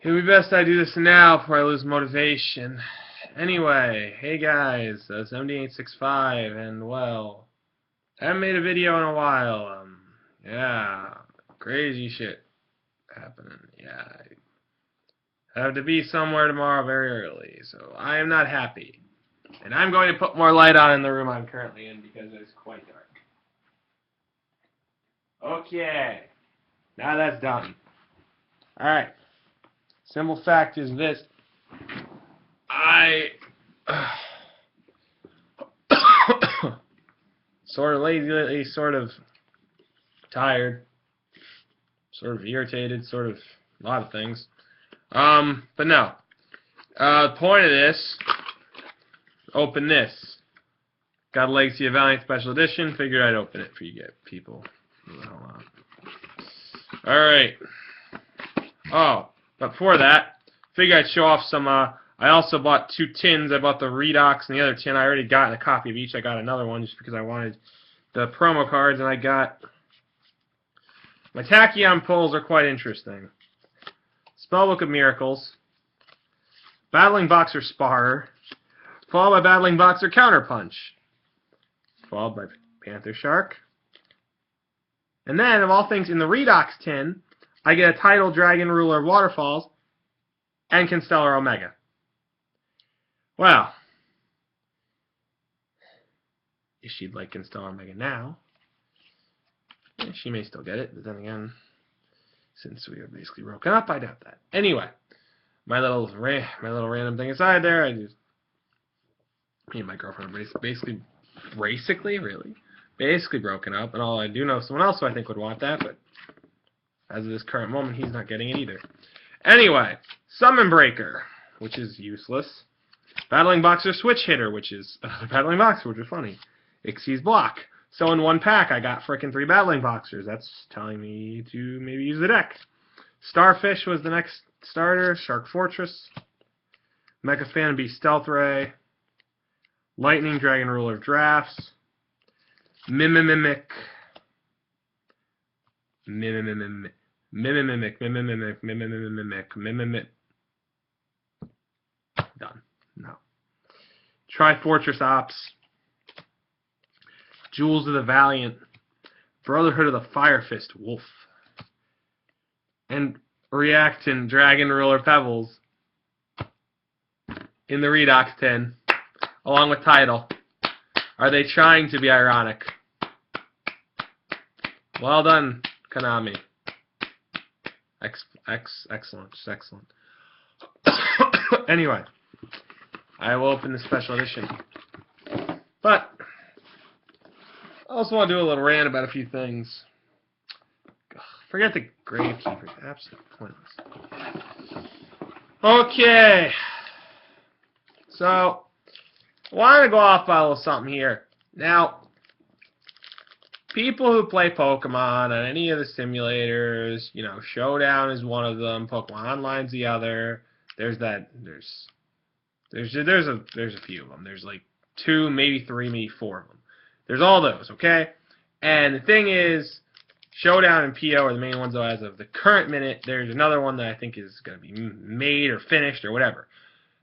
It would be best I do this now before I lose motivation. Anyway, hey guys, 7865, and well, I haven't made a video in a while. Yeah, crazy shit happening. Yeah, I have to be somewhere tomorrow very early, so I am not happy. And I'm going to put more light on in the room I'm currently in because it's quite dark. Okay, now that's done. Alright, simple fact is this. I sort of lazy, sort of tired, sort of irritated, sort of a lot of things. But no. The point of this, open this. Got a Legacy of Valiant Special Edition. Figured I'd open it for you people. Hold on. Alright. Oh, but before that, figured I'd show off some, I also bought 2 tins. I bought the Redox and the other tin. I already got a copy of each. I got another one just because I wanted the promo cards, and I got my Tachyon pulls are quite interesting. Spellbook of Miracles, Battling Boxer Sparer, followed by Battling Boxer Counterpunch, followed by Panther Shark, and then, of all things, in the Redox tin, I get a Tidal Dragon Ruler of Waterfalls and Constellar Omega. Well, if she'd like Constellar Omega now, she may still get it, but then again, since we are basically broken up, I doubt that. Anyway, my little random thing aside there, me and my girlfriend are basically broken up, and all I do know someone else who I think would want that, but as of this current moment, he's not getting it either. Anyway, Summon Breaker, which is useless. Battling Boxer Switch Hitter, which is Battling Boxer, which is funny. Ixie's Block. So in one pack, I got frickin' 3 Battling Boxers. That's telling me to maybe use the deck. Starfish was the next starter. Shark Fortress. Mecha Phantom Beast Stealth Ray. Lightning Dragon Ruler of Drafts. Mimimic. Done. No. Trifortress Ops. Jewels of the Valiant. Brotherhood of the Fire Fist Wolf. And Reactant Dragon Ruler Pebbles in the Redox tin, along with Tidal. Are they trying to be ironic? Well done, Konami. Excellent, just excellent. Anyway, I will open the special edition. But I also want to do a little rant about a few things. Forget the Gravekeeper. Absolutely pointless. Okay. So, I want to go off by a little something here. Now, people who play Pokemon on any of the simulators, you know, Showdown is one of them, Pokemon Online's the other. There's a few of them. There's like 2, maybe 3, maybe 4 of them. There's all those, okay? And the thing is, Showdown and PO are the main ones, though, as of the current minute. There's another one that I think is going to be made or finished or whatever.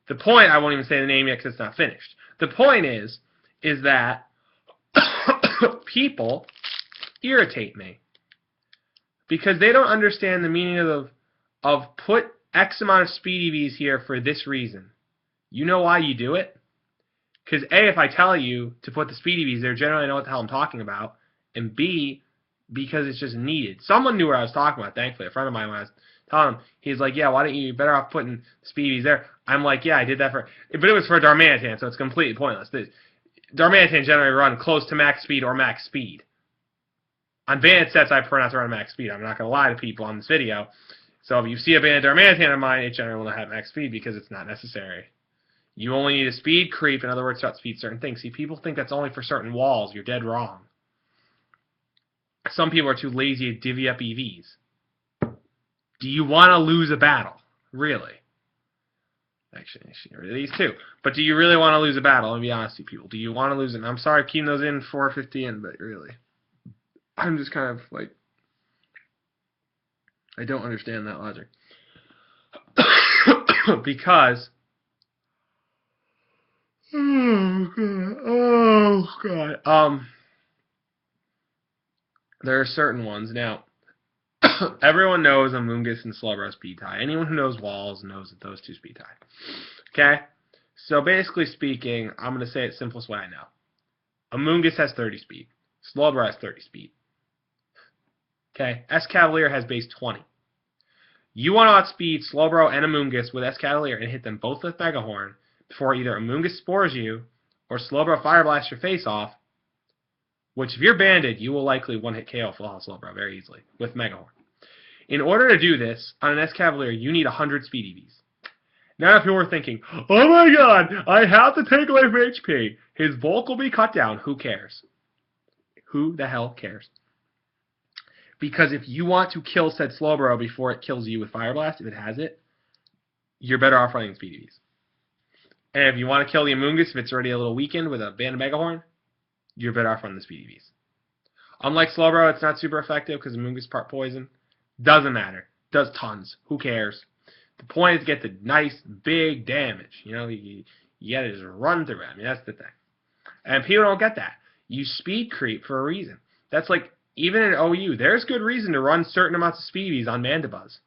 The point, I won't even say the name yet because it's not finished. The point is that people irritate me because they don't understand the meaning of put X amount of speed EVs here for this reason. You know why you do it? Because A, if I tell you to put the speed EVs there, generally I know what the hell I'm talking about, and B, because it's just needed. Someone knew what I was talking about, thankfully. A friend of mine, when I was telling him, he's like, yeah, why don't you better off putting speed EVs there? I'm like, yeah, I did that but it was for Darmanitan, so it's completely pointless. Darmanitan generally run close to max speed or max speed. On Bandit sets, I prefer not to run max speed. I'm not going to lie to people on this video. So if you see a Bandit Darmanitan of mine, it generally will not have max speed because it's not necessary. You only need a speed creep, in other words, to outspeed certain things. See, people think that's only for certain walls. You're dead wrong. Some people are too lazy to divvy up EVs. Do you want to lose a battle? Really? Actually, these two. But do you really want to lose a battle? Let me be honest with you people. Do you want to lose it? I'm sorry keeping those in 450 in, but really. I'm just kind of like, I don't understand that logic. because oh god, there are certain ones now. Everyone knows Amoonguss and Slowbro speed tie. Anyone who knows walls knows that those two speed tie. Okay? So basically speaking, I'm going to say it simplest way I know. Amoonguss has 30 speed. Slowbro has 30 speed. Okay? Escavalier has base 20. You want to outspeed Slowbro and Amoonguss with Escavalier and hit them both with Mega Horn before either Amoonguss spores you or Slowbro Fire Blast your face off, which if you're banded, you will likely one-hit KO Full Slowbro very easily with Mega Horn. In order to do this, on an Escavalier, you need 100 speed EVs. Now if you were thinking, oh my god, I have to take away from HP. His bulk will be cut down. Who cares? Who the hell cares? Because if you want to kill said Slowbro before it kills you with Fire Blast, if it has it, you're better off running speed EVs. And if you want to kill the Amoonguss, if it's already a little weakened with a Banded Mega Horn, you're better off running the speed EVs. Unlike Slowbro, it's not super effective because Amoonguss is part poison. Doesn't matter. Does tons. Who cares? The point is to get the nice, big damage. You know, you got to just run through it. I mean, that's the thing. And people don't get that. You speed creep for a reason. That's like, even in OU, there's good reason to run certain amounts of speedies on Mandibuzz.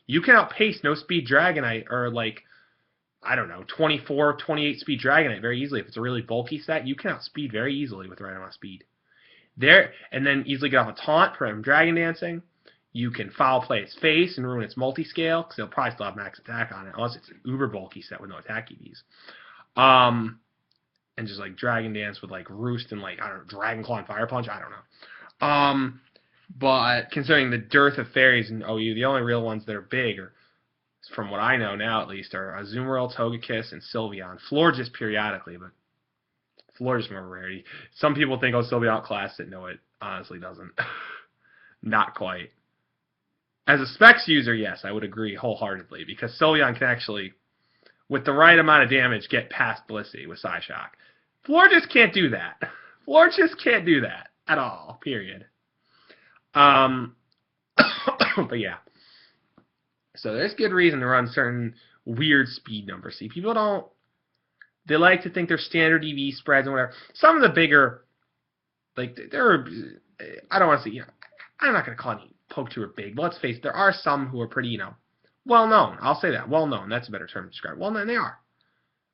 You can outpace no speed Dragonite or like, I don't know, 24, 28 speed Dragonite very easily. If it's a really bulky set, you can outspeed very easily with the right amount of speed. And then easily get off a taunt from Dragon Dancing. You can foul play its face and ruin its multi-scale, because it'll probably still have max attack on it, unless it's an uber bulky set with no attack EVs. And just like Dragon Dance with like Roost and like, I don't know, Dragon Claw and Fire Punch, I don't know. But considering the dearth of fairies in OU, the only real ones that are big, or from what I know now at least, are Azumarill, Togekiss, and Sylveon. Florges periodically, but Florges more rarity. Some people think, oh, Sylveon class it. No, it honestly doesn't. Not quite. As a Specs user, yes, I would agree wholeheartedly, because Sylveon can actually, with the right amount of damage, get past Blissey with Psyshock. Florges can't do that. Florges can't do that at all, period. But yeah. So there's good reason to run certain weird speed numbers. See, people don't, they like to think they're standard EV spreads and whatever. Some of the bigger, like, they're, I don't want to say, you know, I'm not going to call any Poke2 or big, but let's face it, there are some who are pretty, you know, well-known. I'll say that. Well-known. That's a better term to describe. Well-known, they are.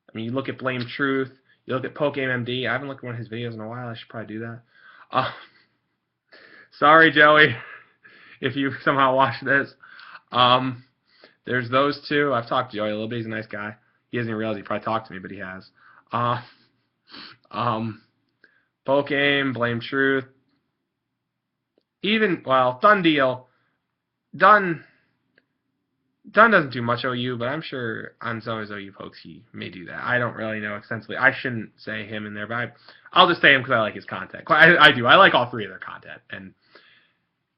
I mean, you look at Blame Truth, you look at PokeMMD. I haven't looked at one of his videos in a while. I should probably do that. Sorry, Joey, if you somehow watch this. There's those two. I've talked to Joey a little bit. He's a nice guy. He doesn't even realize he probably talked to me, but he has. Pokemon, Blame Truth. Even, well, Dun Deal. Dun doesn't do much OU, but I'm sure on some of his OU pokes he may do that. I don't really know extensively. I shouldn't say him in there, but I'll just say him because I like his content. I do. I like all three of their content. And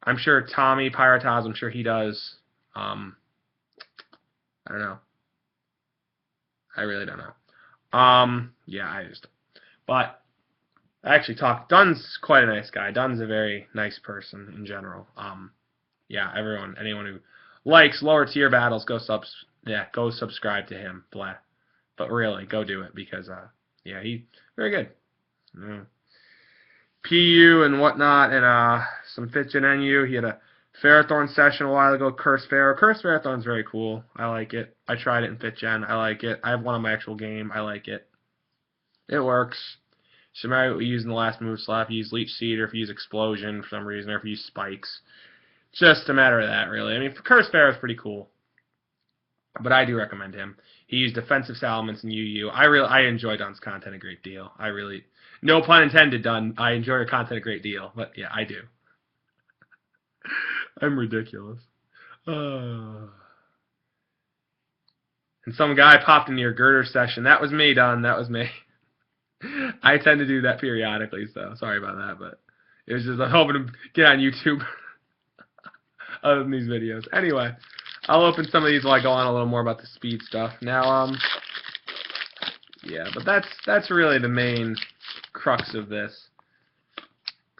I'm sure Tommy, Pyrotaz, I'm sure he does. I don't know. I really don't know. Yeah, but I actually talked. Dun's quite a nice guy. Dun's a very nice person in general. Yeah, anyone who likes lower tier battles, go subscribe to him. Blah. But really, go do it because, yeah, he's very good. PU and whatnot, and some Fitgen NU. He had a Ferrothorn session a while ago. Curse Ferrothorn's very cool. I like it. I tried it in Fitgen. I like it. I have one on my actual game. I like it. It works. So maybe what we use in the last move slot. If you use Leech Seed, or if you use Explosion for some reason, or if you use Spikes. Just a matter of that, really. I mean, Curse Ferro is pretty cool. But I do recommend him. He used Defensive Salamence and UU. I enjoy Dun's content a great deal. I really, no pun intended, Dun. I enjoy your content a great deal. But yeah, I do. I'm ridiculous. And some guy popped into your girder session. That was me, Dun. That was me. I tend to do that periodically, so sorry about that. But it was just, I'm hoping to get on YouTube other than these videos. Anyway, I'll open some of these while I go on a little more about the speed stuff. Now, yeah, but that's really the main crux of this.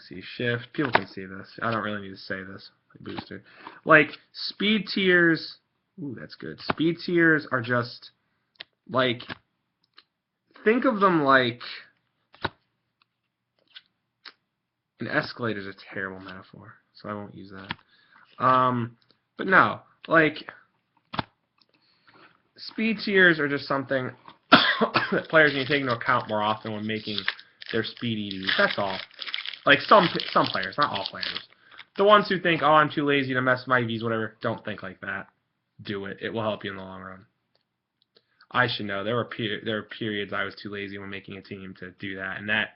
See, shift. People can see this. I don't really need to say this. Booster. Like, speed tiers Ooh, that's good. Speed tiers are just, like, think of them like, an escalator is a terrible metaphor, so I won't use that. But no, like, speed tiers are just something that players need to take into account more often when making their speed EVs. That's all. Like, some players, not all players. The ones who think, oh, I'm too lazy to mess with my EVs, whatever, don't think like that. Do it. It will help you in the long run. I should know. There were periods I was too lazy when making a team to do that, and that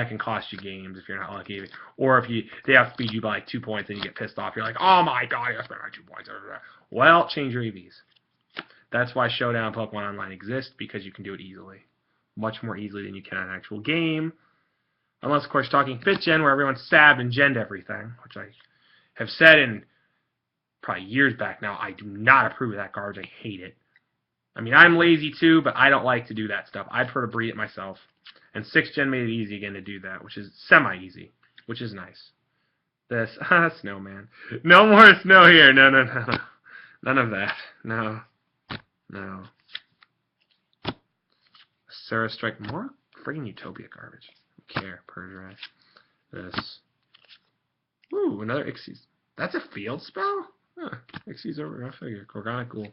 can cost you games if you're not lucky. Or if they have speed you by like 2 points and you get pissed off. You're like, oh my god, I spent my 2 points. Well, change your EVs. That's why Showdown Pokemon Online exists, because you can do it easily. Much more easily than you can in an actual game. Unless, of course, you're talking 5th Gen, where everyone's sabbed and genned everything, which I have said in probably years back now. I do not approve of that garbage. I hate it. I mean, I'm lazy too, but I don't like to do that stuff. I prefer to breed it myself. And 6th Gen made it easy again to do that, which is semi-easy, which is nice. This, snowman. No more snow here. No. None of that. No. Sarah Strike, more friggin' Utopia garbage. I don't care, Persia. This. Ooh, another Ixies. That's a field spell? Huh. Ixies over, I figure. Gorgonic, cool.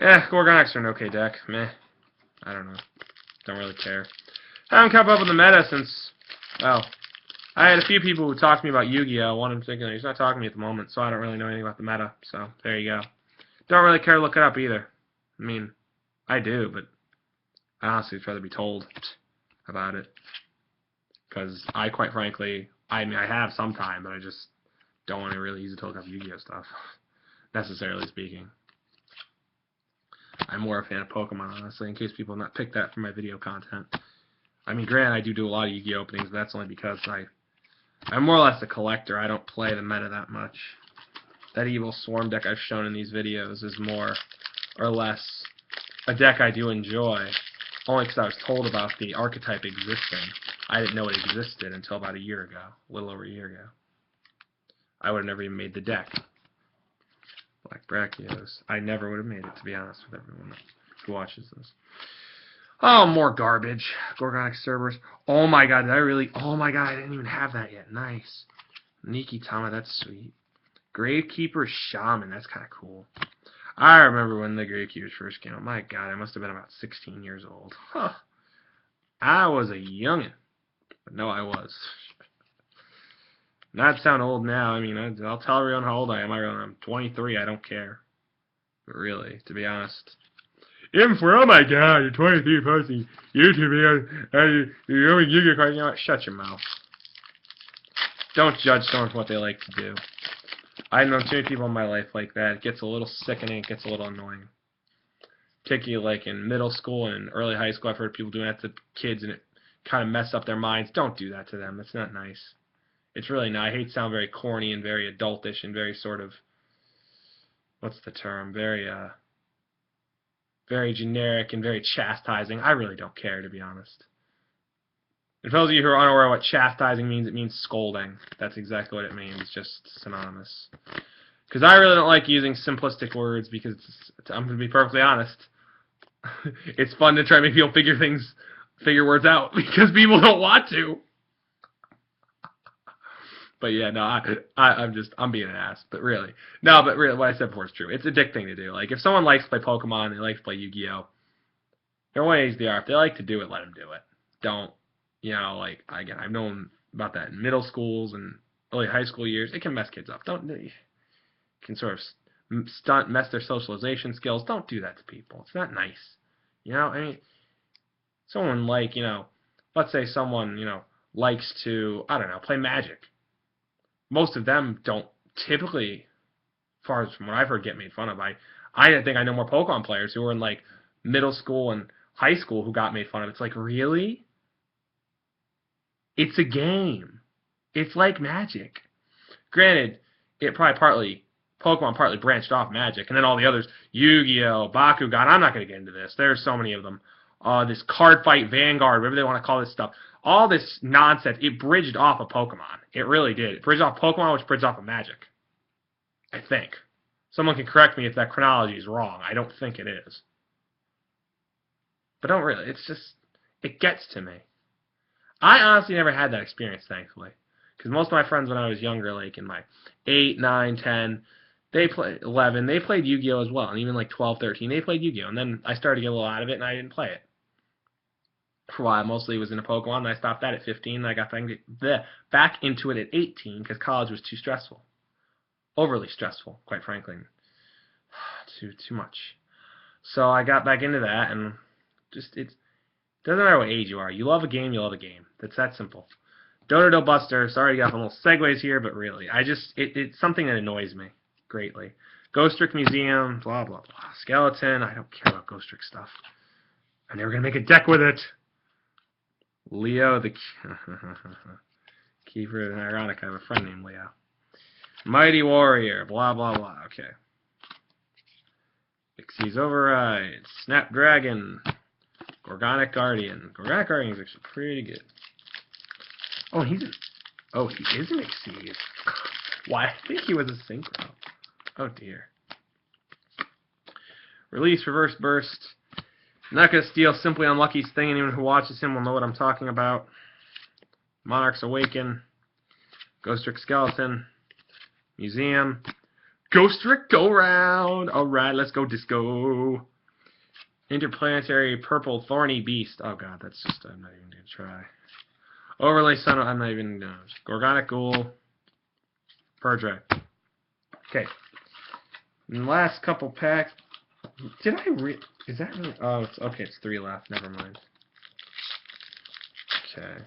Gorgonics are an okay deck. Meh. I don't know. Don't really care. Haven't kept up with the meta since, well, I had a few people who talked to me about Yu-Gi-Oh! One in particular. He's not talking to me at the moment, so I don't really know anything about the meta. So, there you go. Don't really care to look it up either. I mean, I do, but I honestly would rather be told about it. Because I, quite frankly, I mean, I have some time, but I just don't want to really use it to look up Yu-Gi-Oh! Stuff, necessarily speaking. I'm more a fan of Pokemon, honestly, in case people have not picked that from my video content. I mean, granted, I do a lot of Yu-Gi-Oh! Openings, but that's only because I'm more or less a collector. I don't play the meta that much. That Evil Swarm deck I've shown in these videos is more or less a deck I do enjoy, only because I was told about the archetype existing. I didn't know it existed until about a year ago, a little over a year ago. I would have never even made the deck. Black Brachios. I never would have made it, to be honest with everyone who watches this. Oh, more garbage. Gorgonic Cerberus. Oh my god, did I really? Oh my god, I didn't even have that yet. Nice. Nikitama, that's sweet. Gravekeeper Shaman, that's kind of cool. I remember when the Gravekeepers first came out. My god, I must have been about 16 years old. Huh. I was a youngin'. But no, I was. Not sound old now. I mean, I'll tell everyone how old I am. I'm 23. I don't care. But really, to be honest. Even for, oh my god, you're 23 posting YouTube videos, you're going Yu-Gi-Oh cards. You know what? Shut your mouth. Don't judge someone for what they like to do. I've known too many people in my life like that. It gets a little sickening. It gets a little annoying. Particularly like in middle school and early high school, I've heard people doing that to kids, and it kind of mess up their minds. Don't do that to them. It's not nice. It's really not. I hate to sound very corny and very adultish and very sort of, what's the term? Very generic and very chastising. I really don't care, to be honest. And for those of you who are unaware of what chastising means, it means scolding. That's exactly what it means, just synonymous. Because I really don't like using simplistic words because, I'm going to be perfectly honest, it's fun to try to make people figure words out because people don't want to. But yeah, no, I'm being an ass, but really. No, but really, what I said before is true. It's addicting to do. Like, if someone likes to play Pokemon, they like to play Yu-Gi-Oh! There are ways they are. If they like to do it, let them do it. Don't, like, again, I've known about that in middle schools and early high school years. It can mess kids up. It can sort of mess their socialization skills. Don't do that to people. It's not nice. I mean, someone like, let's say someone, likes to, I don't know, play Magic. Most of them don't typically, as far as from what I've heard, get made fun of. I think I know more Pokemon players who were in like middle school and high school who got made fun of. It's like, really? It's a game. It's like Magic. Granted, Pokemon partly branched off Magic, and then all the others, Yu-Gi-Oh, Bakugan, I'm not going to get into this. There's so many of them. This card fight, Vanguard, whatever they want to call this stuff. All this nonsense, it bridged off of Pokemon. It really did. It bridged off Pokemon, which bridged off of Magic. I think. Someone can correct me if that chronology is wrong. I don't think it is. But don't really. It's just, it gets to me. I honestly never had that experience, thankfully. Because most of my friends when I was younger, like in my 8, 9, 10, they played 11, they played Yu-Gi-Oh! As well. And even like 12, 13, they played Yu-Gi-Oh! And then I started to get a little out of it and I didn't play it. For a while, I mostly was into Pokemon, and I stopped that at 15, and I got back into it at 18 because college was too stressful. Overly stressful, quite frankly. Too much. So I got back into that, and just it doesn't matter what age you are. You love a game, you love a game. That's that simple. Dodo Buster. Sorry, you got some little segues here, but really, it's something that annoys me greatly. Ghost Trick Museum, blah blah blah. Skeleton. I don't care about Ghost Trick stuff. I'm never gonna make a deck with it. Leo the Keeper. Ironic. I have a friend named Leo. Mighty Warrior. Blah blah blah. Okay. Xyz Override, Snapdragon, Gorgonic Guardian. Gorgonic Guardian is actually pretty good. Oh, he is an Xyz. Why? I think he was a Synchro. Oh dear. Release Reverse Burst. I'm not gonna steal Simply Unlucky's thing. Anyone who watches him will know what I'm talking about. Monarchs Awaken, Ghost Trick Skeleton, Museum. Ghost Trick Go Round! Alright, let's go disco. Interplanetary Purple Thorny Beast. Oh god, that's just, I'm not even gonna try. Overlay Sun, I'm not even gonna. Gorgonic Ghoul. Purge. Okay. And last couple packs. Did I is that really? Oh, it's okay, it's 3 left. Never mind. Okay.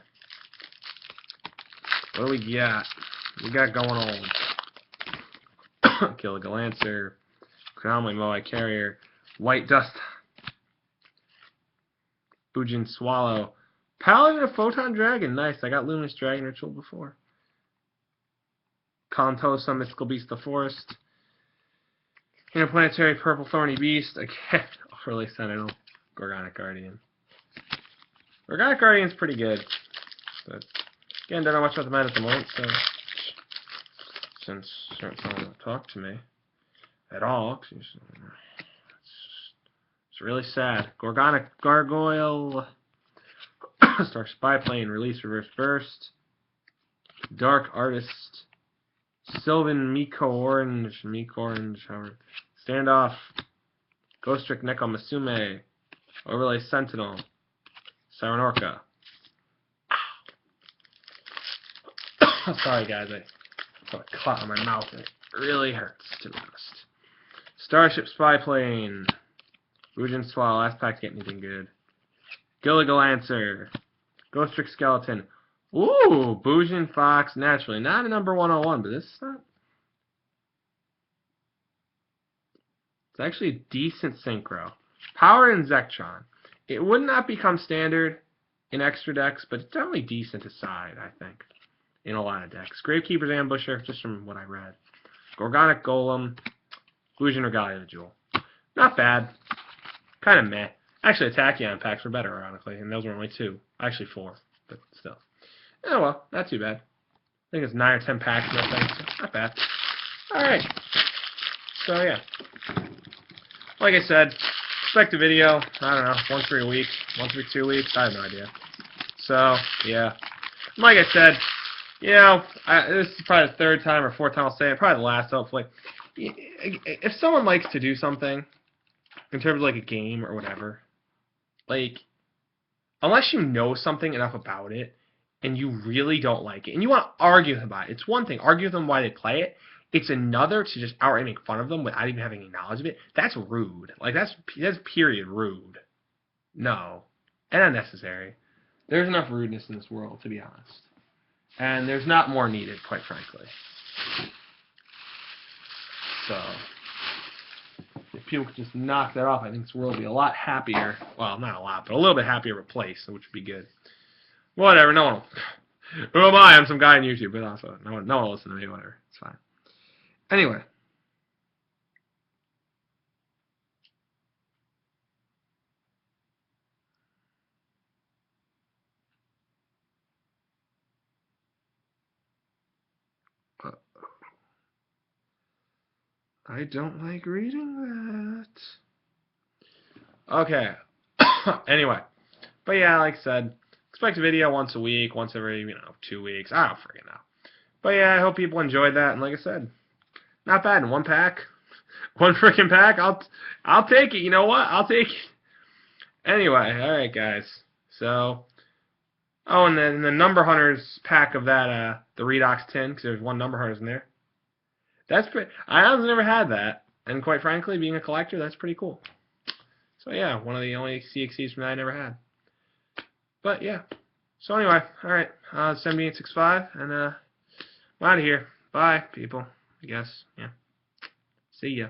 What do we got? We got going on. Gilligalancer, Crownwing Moai Carrier, White Dust, Bujin Swallow, Paladin of Photon Dragon. Nice, I got Luminous Dragon Ritual before. Contosa, Mystical Beast of the Forest, Interplanetary Purple Thorny Beast, again, Overlay Sentinel, Gorgonic Guardian. Gorgonic Guardian's pretty good, but again, don't know much about the meta at the moment, so since someone won't talk to me at all, it's really sad. Gorgonic Gargoyle, Star Spy Plane, Release Reverse Burst, Dark Artist, Sylvan Miko Orange, however, Standoff, Ghost Trick Neko Masume, Overlay Sentinel, Sirenorca. Sorry guys, I got a cut on my mouth and it really hurts, to be honest. Starship Spy Plane, Bujin Swallow, last pack to get anything good. Gilligalancer, Ghost Trick Skeleton. Ooh, Bujin Fox, naturally. Not a number 101, but this is not. It's actually a decent synchro. Power and Zektron. It would not become standard in extra decks, but it's definitely decent aside, I think, in a lot of decks. Gravekeeper's Ambusher, just from what I read. Gorgonic Golem, Bujin Regalia the Jewel. Not bad. Kind of meh. Actually, Tachyon packs were better, ironically, and those were only 2. Actually 4, but still. Oh well, not too bad. I think it's 9 or 10 packs and everything, so not bad. Alright. So yeah. Like I said, expect a video, I don't know, once every week, once every 2 weeks, I have no idea. So, yeah. Like I said, you know, this is probably the 3rd time or 4th time I'll say it, probably the last, hopefully. If someone likes to do something, in terms of like a game or whatever, like, unless you know something enough about it, and you really don't like it, and you want to argue with them about it, it's one thing, argue with them why they play it. It's another to just outright make fun of them without even having any knowledge of it. That's rude. Like, that's period rude. No. And unnecessary. There's enough rudeness in this world, to be honest. And there's not more needed, quite frankly. So, if people could just knock that off, I think this world would be a lot happier. Well, not a lot, but a little bit happier of a place, which would be good. Whatever, no one will. Who am I? I'm some guy on YouTube, but also, no one will listen to me, whatever. It's fine. Anyway. I don't like reading that. Okay. Anyway. But yeah, like I said, expect a video once a week, once every, 2 weeks. I don't freaking know. But yeah, I hope people enjoyed that. And like I said, not bad. In one pack. One freaking pack. I'll take it. You know what? I'll take it. Anyway, alright guys. So, oh, and then the Number Hunters pack of that, the Redox tin, because there's one Number Hunters in there. That's pretty, I honestly never had that. And quite frankly, being a collector, that's pretty cool. So yeah, one of the only CXCs from that I never had. But yeah. So anyway, alright. 7865, and I'm out of here. Bye, people. I guess. Yeah. See ya.